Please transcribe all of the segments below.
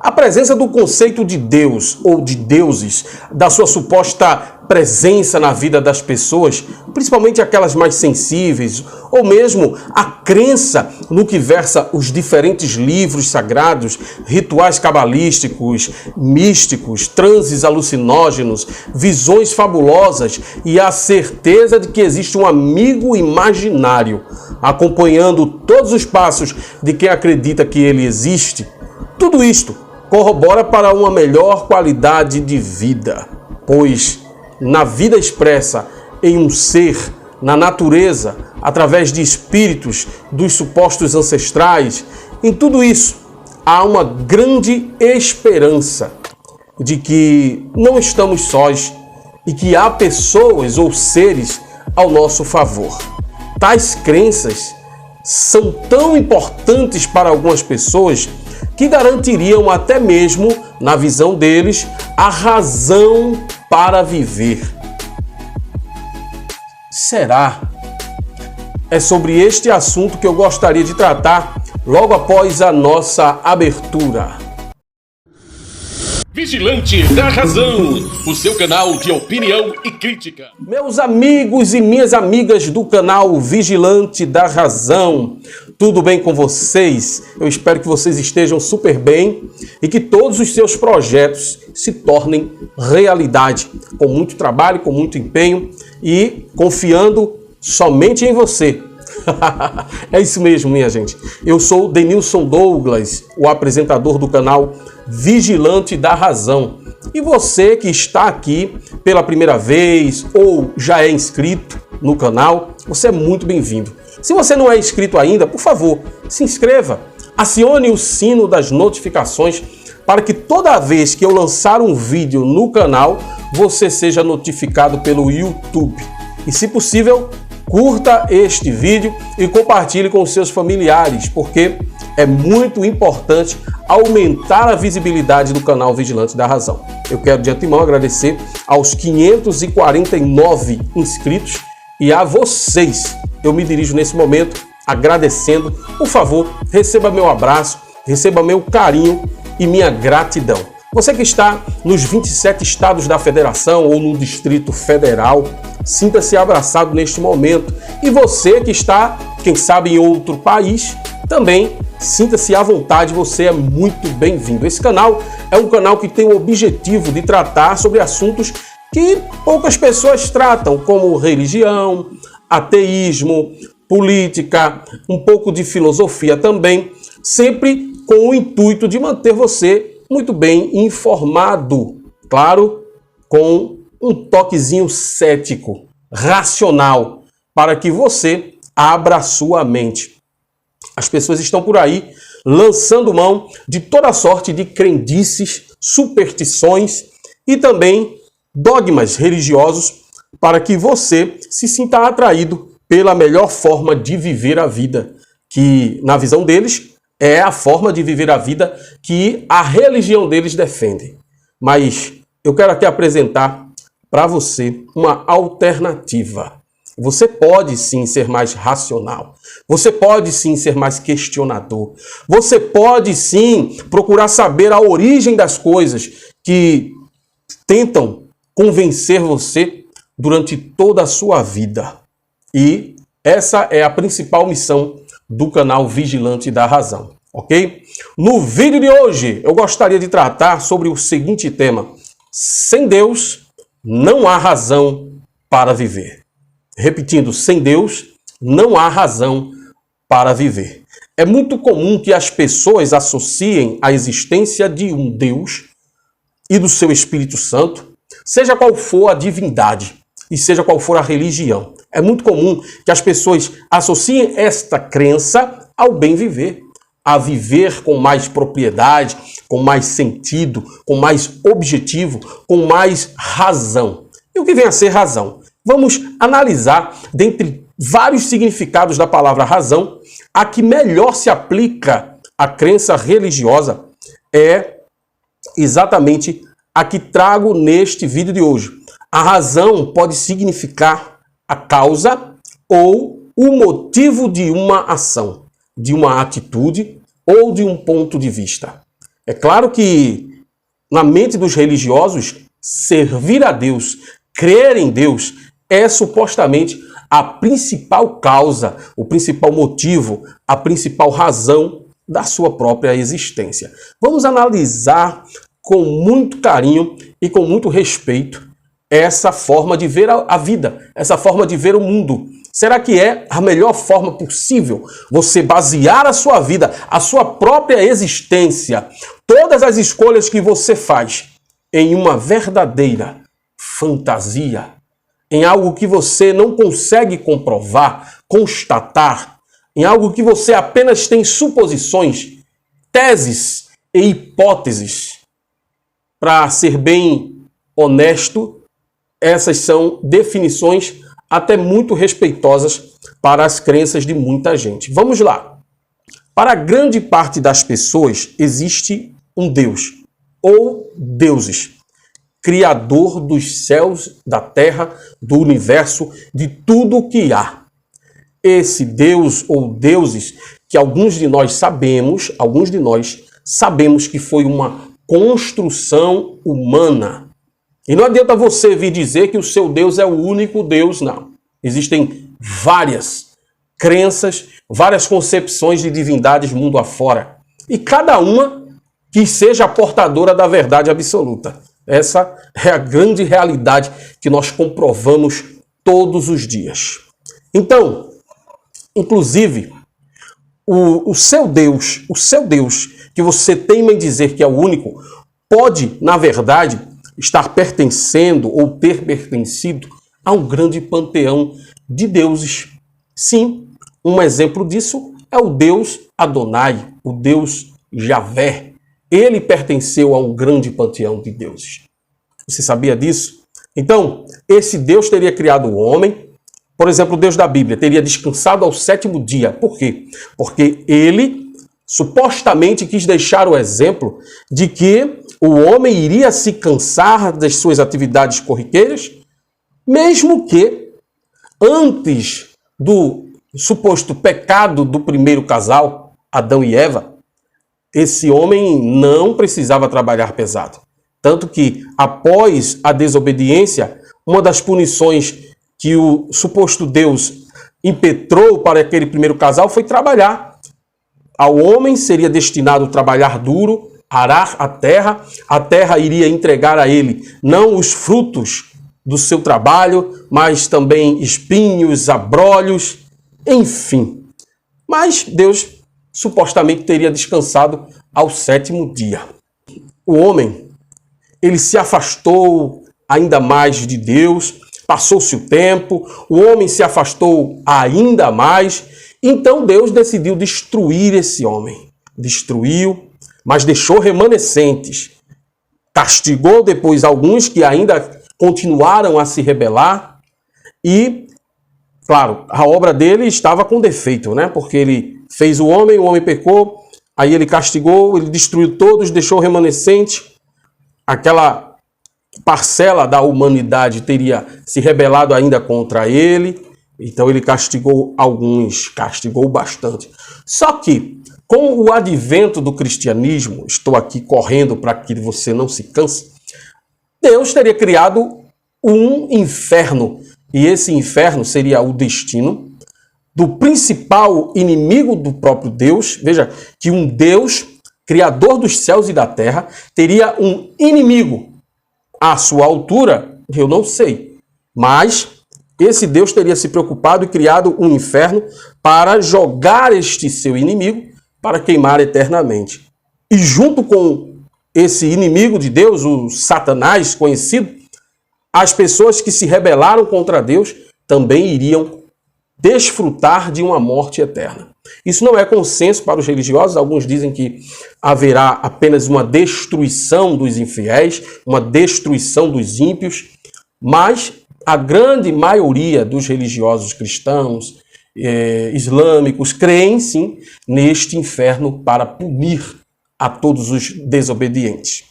A presença do conceito de Deus ou de deuses, da sua suposta presença na vida das pessoas, principalmente aquelas mais sensíveis, ou mesmo a crença no que versa os diferentes livros sagrados, rituais cabalísticos, místicos, transes alucinógenos, visões fabulosas e a certeza de que existe um amigo imaginário acompanhando todos os passos de quem acredita que ele existe. Tudo isto corrobora para uma melhor qualidade de vida, pois na vida expressa em um ser, na natureza, através de espíritos dos supostos ancestrais, em tudo isso há uma grande esperança de que não estamos sós e que há pessoas ou seres ao nosso favor. Tais crenças são tão importantes para algumas pessoas que garantiriam até mesmo, na visão deles, a razão para viver. Será? É sobre este assunto que eu gostaria de tratar logo após a nossa abertura. Vigilante da Razão, o seu canal de opinião e crítica. Meus amigos e minhas amigas do canal Vigilante da Razão, tudo bem com vocês? Eu espero que vocês estejam super bem e que todos os seus projetos se tornem realidade, com muito trabalho, com muito empenho e confiando somente em você. É isso mesmo, minha gente. Eu sou Denilson Douglas, o apresentador do canal Vigilante da Razão. E você que está aqui pela primeira vez ou já é inscrito no canal, você é muito bem-vindo. Se você não é inscrito ainda, por favor, se inscreva. Acione o sino das notificações para que toda vez que eu lançar um vídeo no canal, você seja notificado pelo YouTube. E se possível, curta este vídeo e compartilhe com os seus familiares, porque é muito importante aumentar a visibilidade do canal Vigilante da Razão. Eu quero de antemão agradecer aos 549 inscritos e a vocês. Eu me dirijo nesse momento agradecendo. Por favor, receba meu abraço, receba meu carinho e minha gratidão. Você que está nos 27 estados da federação ou no Distrito Federal, sinta-se abraçado neste momento. E você que está, quem sabe, em outro país, também sinta-se à vontade, você é muito bem-vindo. Esse canal é um canal que tem o objetivo de tratar sobre assuntos que poucas pessoas tratam, como religião, ateísmo, política, um pouco de filosofia também, sempre com o intuito de manter você muito bem informado, claro, com um toquezinho cético, racional, para que você abra a sua mente. As pessoas estão por aí lançando mão de toda sorte de crendices, superstições e também dogmas religiosos para que você se sinta atraído pela melhor forma de viver a vida, que, na visão deles, é a forma de viver a vida que a religião deles defende. Mas eu quero aqui apresentar para você uma alternativa. Você pode sim ser mais racional. Você pode sim ser mais questionador. Você pode sim procurar saber a origem das coisas que tentam convencer você durante toda a sua vida. E essa é a principal missão do canal Vigilante da Razão, ok? No vídeo de hoje, eu gostaria de tratar sobre o seguinte tema: sem Deus, não há razão para viver. Repetindo, sem Deus, não há razão para viver. É muito comum que as pessoas associem a existência de um Deus e do seu Espírito Santo, seja qual for a divindade e seja qual for a religião. É muito comum que as pessoas associem esta crença ao bem viver, a viver com mais propriedade, com mais sentido, com mais objetivo, com mais razão. E o que vem a ser razão? Vamos analisar, dentre vários significados da palavra razão, a que melhor se aplica à crença religiosa é exatamente a que trago neste vídeo de hoje. A razão pode significar a causa ou o motivo de uma ação, de uma atitude ou de um ponto de vista. É claro que na mente dos religiosos, servir a Deus, crer em Deus, é supostamente a principal causa, o principal motivo, a principal razão da sua própria existência. Vamos analisar com muito carinho e com muito respeito essa forma de ver a vida, essa forma de ver o mundo. Será que é a melhor forma possível você basear a sua vida, a sua própria existência, todas as escolhas que você faz em uma verdadeira fantasia, em algo que você não consegue comprovar, constatar, em algo que você apenas tem suposições, teses e hipóteses? Para ser bem honesto, essas são definições até muito respeitosas para as crenças de muita gente. Vamos lá. Para a grande parte das pessoas, existe um Deus, ou deuses, criador dos céus, da terra, do universo, de tudo o que há. Esse Deus ou deuses que alguns de nós sabemos que foi uma construção humana. E não adianta você vir dizer que o seu Deus é o único Deus, não. Existem várias crenças, várias concepções de divindades mundo afora. E cada uma que seja portadora da verdade absoluta. Essa é a grande realidade que nós comprovamos todos os dias. Então, inclusive, o seu Deus, que você teima em dizer que é o único, pode, na verdade, estar pertencendo ou ter pertencido a um grande panteão de deuses. Sim, um exemplo disso é o Deus Adonai, o Deus Javé. Ele pertenceu a um grande panteão de deuses. Você sabia disso? Então, esse Deus teria criado o homem. Por exemplo, o Deus da Bíblia teria descansado ao 7º dia. Por quê? Porque ele supostamente quis deixar o exemplo de que o homem iria se cansar das suas atividades corriqueiras, mesmo que antes do suposto pecado do primeiro casal, Adão e Eva, esse homem não precisava trabalhar pesado. Tanto que, após a desobediência, uma das punições que o suposto Deus impetrou para aquele primeiro casal foi trabalhar. Ao homem seria destinado a trabalhar duro, arar a terra iria entregar a ele não os frutos do seu trabalho, mas também espinhos, abrolhos, enfim. Mas Deus supostamente teria descansado ao 7º dia. O homem, ele se afastou ainda mais de Deus, passou-se o tempo, o homem se afastou ainda mais, então Deus decidiu destruir esse homem. Destruiu, mas deixou remanescentes. Castigou depois alguns que ainda continuaram a se rebelar e, claro, a obra dele estava com defeito, né? Porque ele fez o homem pecou, aí ele castigou, ele destruiu todos, deixou remanescente. Aquela parcela da humanidade teria se rebelado ainda contra ele, então ele castigou alguns, castigou bastante. Só que, com o advento do cristianismo, estou aqui correndo para que você não se canse, Deus teria criado um inferno, e esse inferno seria o destino do principal inimigo do próprio Deus. Veja que um Deus, criador dos céus e da terra, teria um inimigo. À sua altura, eu não sei, mas esse Deus teria se preocupado e criado um inferno para jogar este seu inimigo para queimar eternamente. E junto com esse inimigo de Deus, o Satanás conhecido, as pessoas que se rebelaram contra Deus também iriam desfrutar de uma morte eterna. Isso não é consenso para os religiosos. Alguns dizem que haverá apenas uma destruição dos infiéis, uma destruição dos ímpios, mas a grande maioria dos religiosos cristãos, islâmicos, creem sim neste inferno para punir a todos os desobedientes.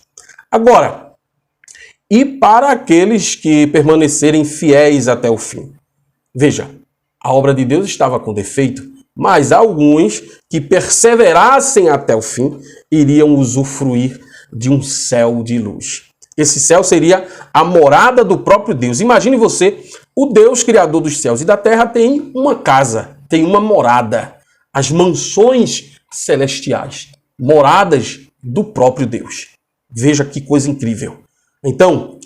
Agora, e para aqueles que permanecerem fiéis até o fim? Veja, a obra de Deus estava com defeito, mas alguns que perseverassem até o fim iriam usufruir de um céu de luz. Esse céu seria a morada do próprio Deus. Imagine você, o Deus criador dos céus e da terra tem uma casa, tem uma morada, as mansões celestiais, moradas do próprio Deus. Veja que coisa incrível. Então,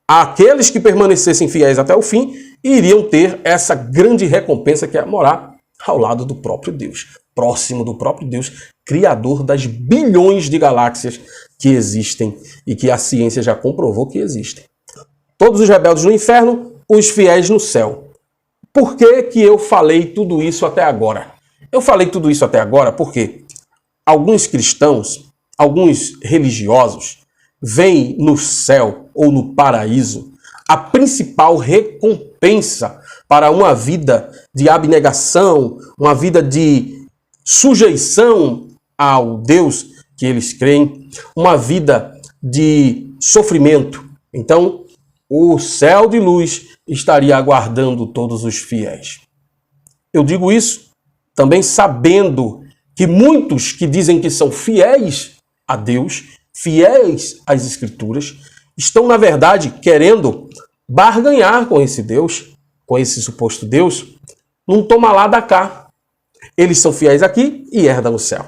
aqueles que permanecessem fiéis até o fim iriam ter essa grande recompensa que é morar ao lado do próprio Deus, próximo do próprio Deus, criador das bilhões de galáxias que existem e que a ciência já comprovou que existem. Todos os rebeldes no inferno, os fiéis no céu. Por que eu falei tudo isso até agora? Eu falei tudo isso até agora porque alguns cristãos, alguns religiosos, veem no céu ou no paraíso a principal recompensa para uma vida de abnegação, uma vida de sujeição ao Deus que eles creem, uma vida de sofrimento. Então, o céu de luz estaria aguardando todos os fiéis. Eu digo isso também sabendo que muitos que dizem que são fiéis a Deus, fiéis às Escrituras, estão, na verdade, querendo barganhar com esse Deus, com esse suposto Deus, num toma lá da cá. Eles são fiéis aqui e herdam o céu.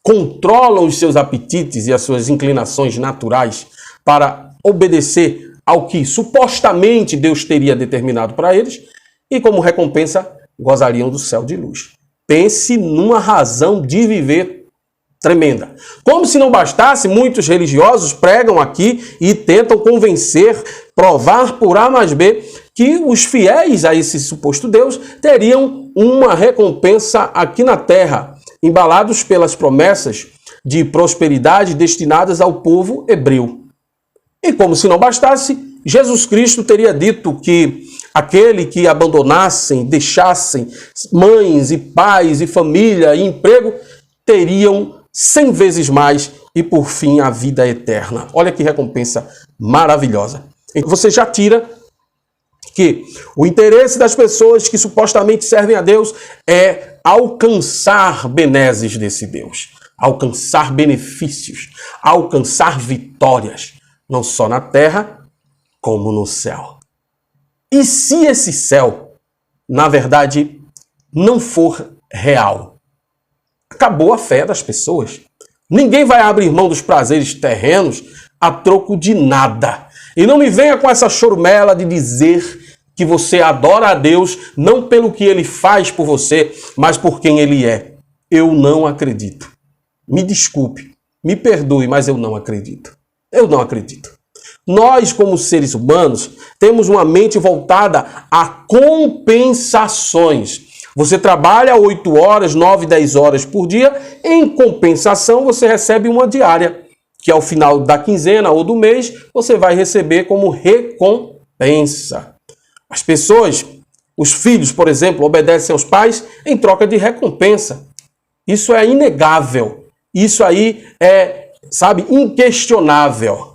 Controlam os seus apetites e as suas inclinações naturais para obedecer ao que supostamente Deus teria determinado para eles e, como recompensa, gozariam do céu de luz. Pense numa razão de viver tremenda. Como se não bastasse, muitos religiosos pregam aqui e tentam convencer, provar por A mais B, que os fiéis a esse suposto Deus teriam uma recompensa aqui na terra, embalados pelas promessas de prosperidade destinadas ao povo hebreu. E como se não bastasse, Jesus Cristo teria dito que aquele que abandonassem, deixassem mães e pais e família e emprego, teriam 100 vezes mais e, por fim, a vida eterna. Olha que recompensa maravilhosa. Então você já tira que o interesse das pessoas que supostamente servem a Deus é alcançar benesses desse Deus, alcançar benefícios, alcançar vitórias, não só na terra, como no céu. E se esse céu, na verdade, não for real? Acabou a fé das pessoas. Ninguém vai abrir mão dos prazeres terrenos a troco de nada. E não me venha com essa chorumela de dizer que você adora a Deus não pelo que Ele faz por você, mas por quem Ele é. Eu não acredito. Me desculpe, me perdoe, mas eu não acredito. Eu não acredito. Nós, como seres humanos, temos uma mente voltada a compensações. Você trabalha 8 horas, 9, 10 horas por dia, em compensação você recebe uma diária, que ao final da quinzena ou do mês, você vai receber como recompensa. As pessoas, os filhos, por exemplo, obedecem aos pais em troca de recompensa. Isso é inegável. Isso aí é, inquestionável.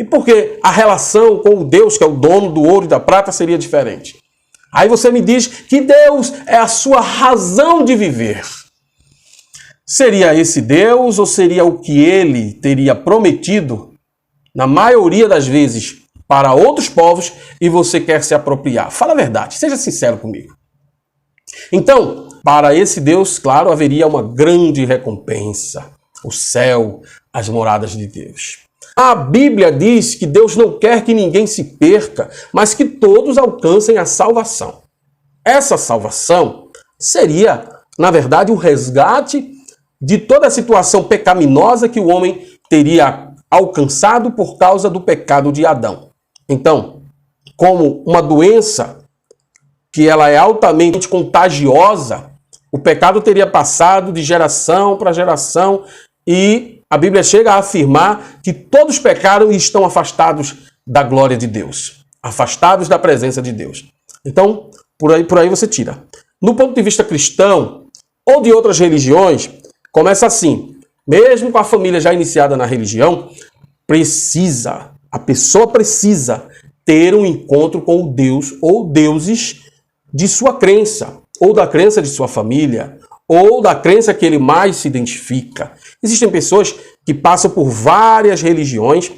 E por que a relação com o Deus, que é o dono do ouro e da prata, seria diferente? Aí você me diz que Deus é a sua razão de viver. Seria esse Deus ou seria o que Ele teria prometido, na maioria das vezes, para outros povos e você quer se apropriar? Fala a verdade, seja sincero comigo. Então, para esse Deus, claro, haveria uma grande recompensa. O céu, as moradas de Deus. A Bíblia diz que Deus não quer que ninguém se perca, mas que todos alcancem a salvação. Essa salvação seria, na verdade, o resgate de toda a situação pecaminosa que o homem teria alcançado por causa do pecado de Adão. Então, como uma doença que ela é altamente contagiosa, o pecado teria passado de geração para geração e a Bíblia chega a afirmar que todos pecaram e estão afastados da glória de Deus, afastados da presença de Deus. Então, por aí você tira. No ponto de vista cristão ou de outras religiões, começa assim. Mesmo com a família já iniciada na religião, a pessoa precisa ter um encontro com o Deus ou deuses de sua crença. ou da crença de sua família, ou da crença que ele mais se identifica. Existem pessoas que passam por várias religiões,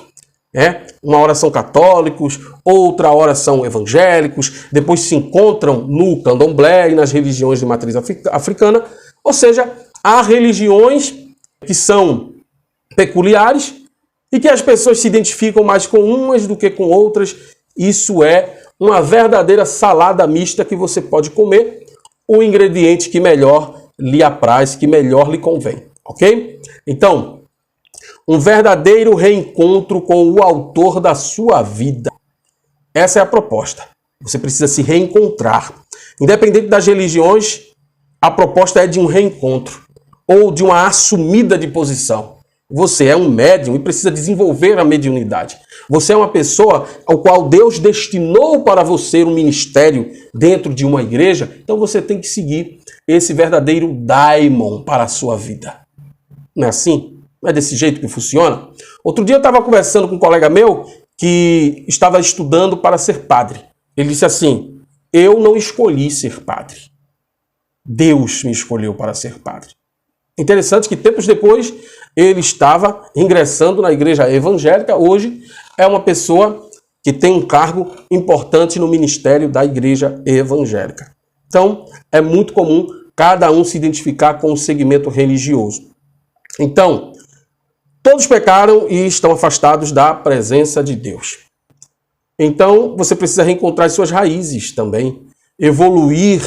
uma hora são católicos, outra hora são evangélicos, depois se encontram no candomblé e nas religiões de matriz africana. Ou seja, há religiões que são peculiares e que as pessoas se identificam mais com umas do que com outras. Isso é uma verdadeira salada mista que você pode comer, o ingrediente que melhor lhe apraz, que melhor lhe convém, ok? Então, um verdadeiro reencontro com o autor da sua vida. Essa é a proposta. Você precisa se reencontrar. Independente das religiões, a proposta é de um reencontro ou de uma assumida de posição. Você é um médium e precisa desenvolver a mediunidade. Você é uma pessoa ao qual Deus destinou para você um ministério dentro de uma igreja, então você tem que seguir esse verdadeiro daimon para a sua vida. Não é assim? Não é desse jeito que funciona? Outro dia eu estava conversando com um colega meu que estava estudando para ser padre. Ele disse assim: eu não escolhi ser padre. Deus me escolheu para ser padre. Interessante que tempos depois ele estava ingressando na igreja evangélica. Hoje é uma pessoa que tem um cargo importante no ministério da igreja evangélica. Então é muito comum cada um se identificar com um segmento religioso. Então, todos pecaram e estão afastados da presença de Deus. Então, você precisa reencontrar as suas raízes também, evoluir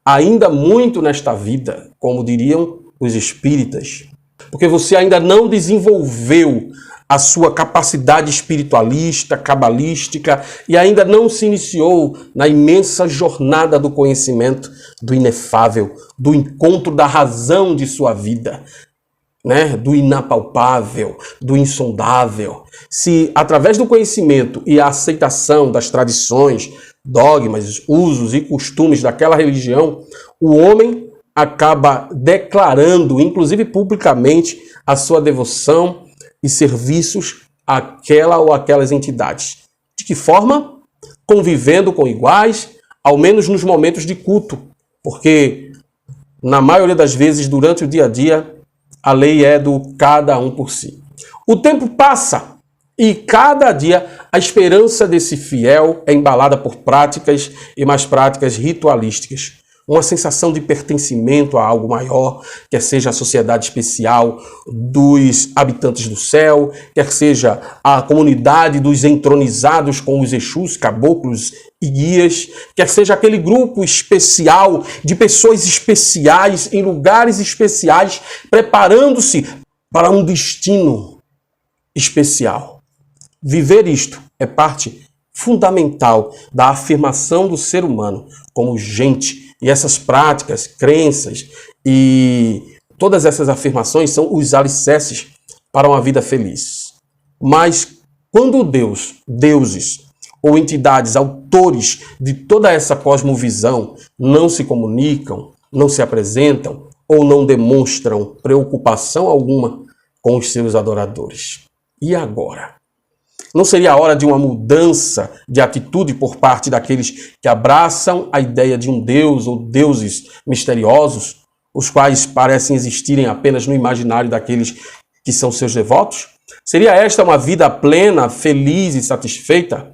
ainda muito nesta vida, como diriam os espíritas, porque você ainda não desenvolveu a sua capacidade espiritualista, cabalística, e ainda não se iniciou na imensa jornada do conhecimento do inefável, do encontro da razão de sua vida, do inapalpável, do insondável. Se através do conhecimento e a aceitação das tradições, dogmas, usos e costumes daquela religião, o homem acaba declarando, inclusive publicamente, a sua devoção e serviços àquela ou aquelas entidades. De que forma? Convivendo com iguais, ao menos nos momentos de culto, porque na maioria das vezes, durante o dia a dia, a lei é do cada um por si. O tempo passa e cada dia a esperança desse fiel é embalada por práticas e mais práticas ritualísticas. Uma sensação de pertencimento a algo maior, quer seja a sociedade especial dos habitantes do céu, quer seja a comunidade dos entronizados com os Exus, caboclos e guias, quer seja aquele grupo especial de pessoas especiais em lugares especiais, preparando-se para um destino especial. Viver isto é parte fundamental da afirmação do ser humano como gente. E essas práticas, crenças e todas essas afirmações são os alicerces para uma vida feliz. Mas quando deuses ou entidades, autores de toda essa cosmovisão não se comunicam, não se apresentam ou não demonstram preocupação alguma com os seus adoradores. E agora? Não seria a hora de uma mudança de atitude por parte daqueles que abraçam a ideia de um deus ou deuses misteriosos, os quais parecem existirem apenas no imaginário daqueles que são seus devotos? Seria esta uma vida plena, feliz e satisfeita?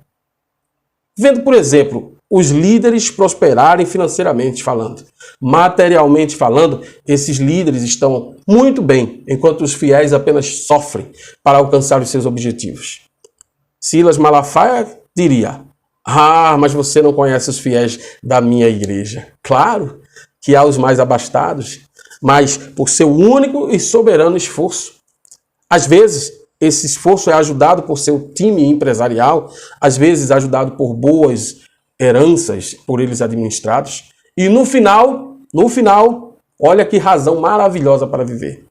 Vendo, por exemplo, os líderes prosperarem financeiramente falando, materialmente falando, esses líderes estão muito bem, enquanto os fiéis apenas sofrem para alcançar os seus objetivos. Silas Malafaia diria: mas você não conhece os fiéis da minha igreja. Claro que há os mais abastados, mas por seu único e soberano esforço. Às vezes, esse esforço é ajudado por seu time empresarial, às vezes ajudado por boas heranças por eles administrados. E no final, olha que razão maravilhosa para viver.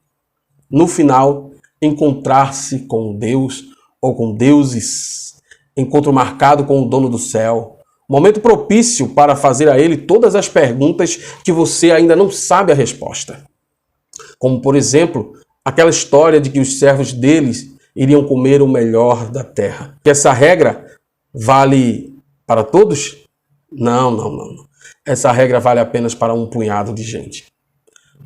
No final, encontrar-se com Deus ou com deuses, encontro marcado com o dono do céu, momento propício para fazer a ele todas as perguntas que você ainda não sabe a resposta. Como, por exemplo, aquela história de que os servos deles iriam comer o melhor da terra. Que essa regra vale para todos? Não. essa regra vale apenas para um punhado de gente.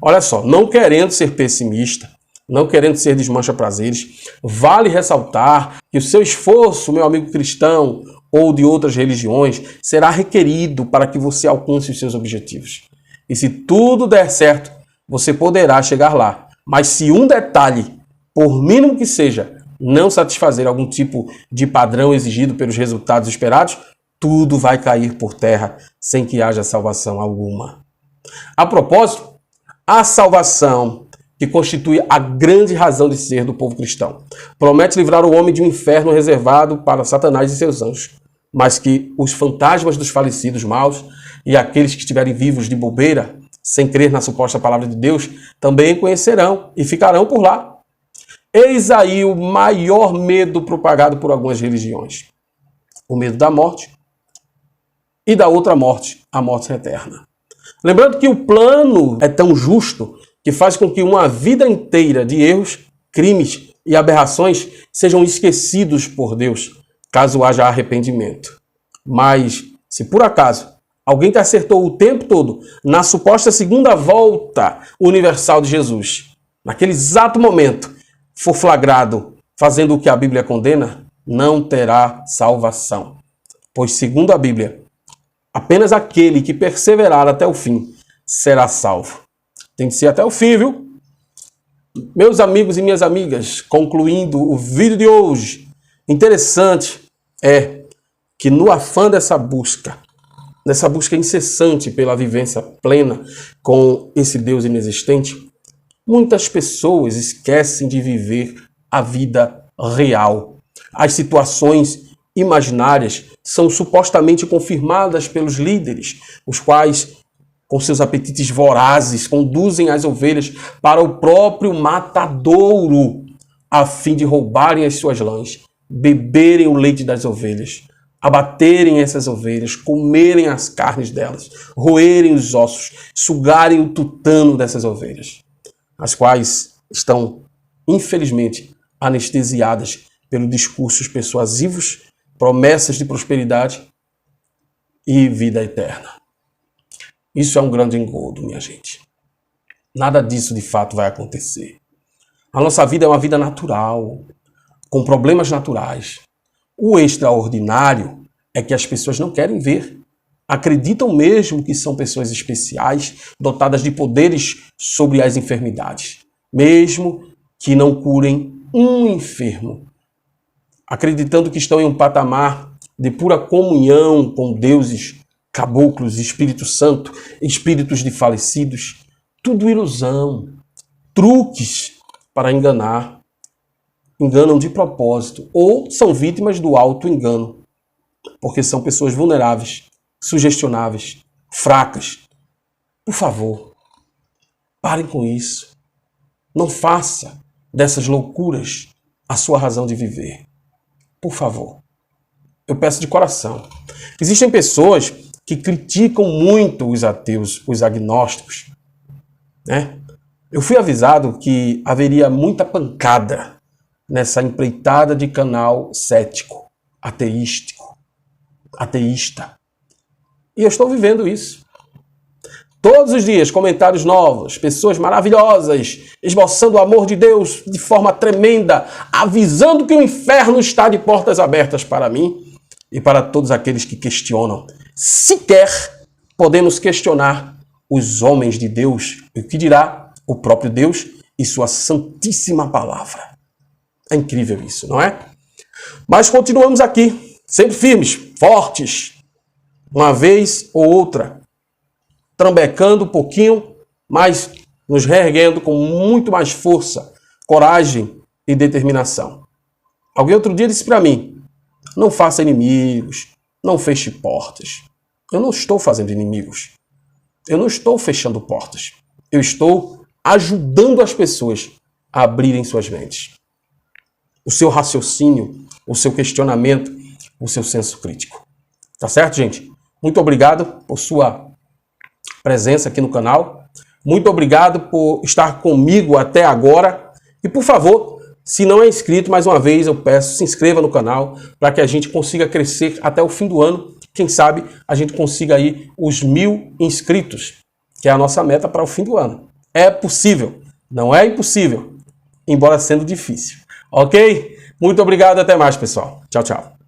Olha só, não querendo ser pessimista, não querendo ser desmancha-prazeres, vale ressaltar que o seu esforço, meu amigo cristão, ou de outras religiões, será requerido para que você alcance os seus objetivos. E se tudo der certo, você poderá chegar lá. Mas se um detalhe, por mínimo que seja, não satisfazer algum tipo de padrão exigido pelos resultados esperados, tudo vai cair por terra sem que haja salvação alguma. A propósito, a salvação, que constitui a grande razão de ser do povo cristão, promete livrar o homem de um inferno reservado para Satanás e seus anjos, mas que os fantasmas dos falecidos maus e aqueles que estiverem vivos de bobeira, sem crer na suposta palavra de Deus, também conhecerão e ficarão por lá. Eis aí o maior medo propagado por algumas religiões. O medo da morte e da outra morte, a morte eterna. Lembrando que o plano é tão justo que faz com que uma vida inteira de erros, crimes e aberrações sejam esquecidos por Deus, caso haja arrependimento. Mas, se por acaso alguém que acertou o tempo todo na suposta segunda volta universal de Jesus, naquele exato momento, for flagrado fazendo o que a Bíblia condena, não terá salvação. Pois, segundo a Bíblia, apenas aquele que perseverar até o fim será salvo. Tem que ser até o fim, viu? Meus amigos e minhas amigas, concluindo o vídeo de hoje, interessante é que no afã dessa busca incessante pela vivência plena com esse Deus inexistente, muitas pessoas esquecem de viver a vida real. As situações imaginárias são supostamente confirmadas pelos líderes, os quais, com seus apetites vorazes, conduzem as ovelhas para o próprio matadouro, a fim de roubarem as suas lãs, beberem o leite das ovelhas, abaterem essas ovelhas, comerem as carnes delas, roerem os ossos, sugarem o tutano dessas ovelhas, as quais estão, infelizmente, anestesiadas pelos discursos persuasivos, promessas de prosperidade e vida eterna. Isso é um grande engodo, minha gente. Nada disso de fato vai acontecer. A nossa vida é uma vida natural, com problemas naturais. O extraordinário é que as pessoas não querem ver. Acreditam mesmo que são pessoas especiais, dotadas de poderes sobre as enfermidades, mesmo que não curem um enfermo. Acreditando que estão em um patamar de pura comunhão com deuses, caboclos, Espírito Santo, espíritos de falecidos. Tudo ilusão, truques para enganar. Enganam de propósito ou são vítimas do auto-engano, porque são pessoas vulneráveis, sugestionáveis, fracas. Por favor, parem com isso. Não faça dessas loucuras a sua razão de viver. Por favor, eu peço de coração. Existem pessoas que criticam muito os ateus, os agnósticos, né? Eu fui avisado que haveria muita pancada nessa empreitada de canal cético, ateísta. E eu estou vivendo isso. Todos os dias, comentários novos, pessoas maravilhosas, esboçando o amor de Deus de forma tremenda, avisando que o inferno está de portas abertas para mim e para todos aqueles que questionam. Sequer podemos questionar os homens de Deus, o que dirá o próprio Deus e sua santíssima palavra. É incrível isso, não é? Mas continuamos aqui, sempre firmes, fortes, uma vez ou outra, trambecando um pouquinho, mas nos reerguendo com muito mais força, coragem e determinação. Alguém outro dia disse para mim, não faça inimigos, não feche portas. Eu não estou fazendo inimigos. Eu não estou fechando portas. Eu estou ajudando as pessoas a abrirem suas mentes. O seu raciocínio, o seu questionamento, o seu senso crítico. Tá certo, gente? Muito obrigado por sua presença aqui no canal. Muito obrigado por estar comigo até agora. E, por favor, se não é inscrito, mais uma vez eu peço, se inscreva no canal para que a gente consiga crescer até o fim do ano quem sabe a gente consiga aí os 1000 inscritos, que é a nossa meta para o fim do ano. É possível, não é impossível, embora sendo difícil. Ok? Muito obrigado, até mais, pessoal. Tchau, tchau.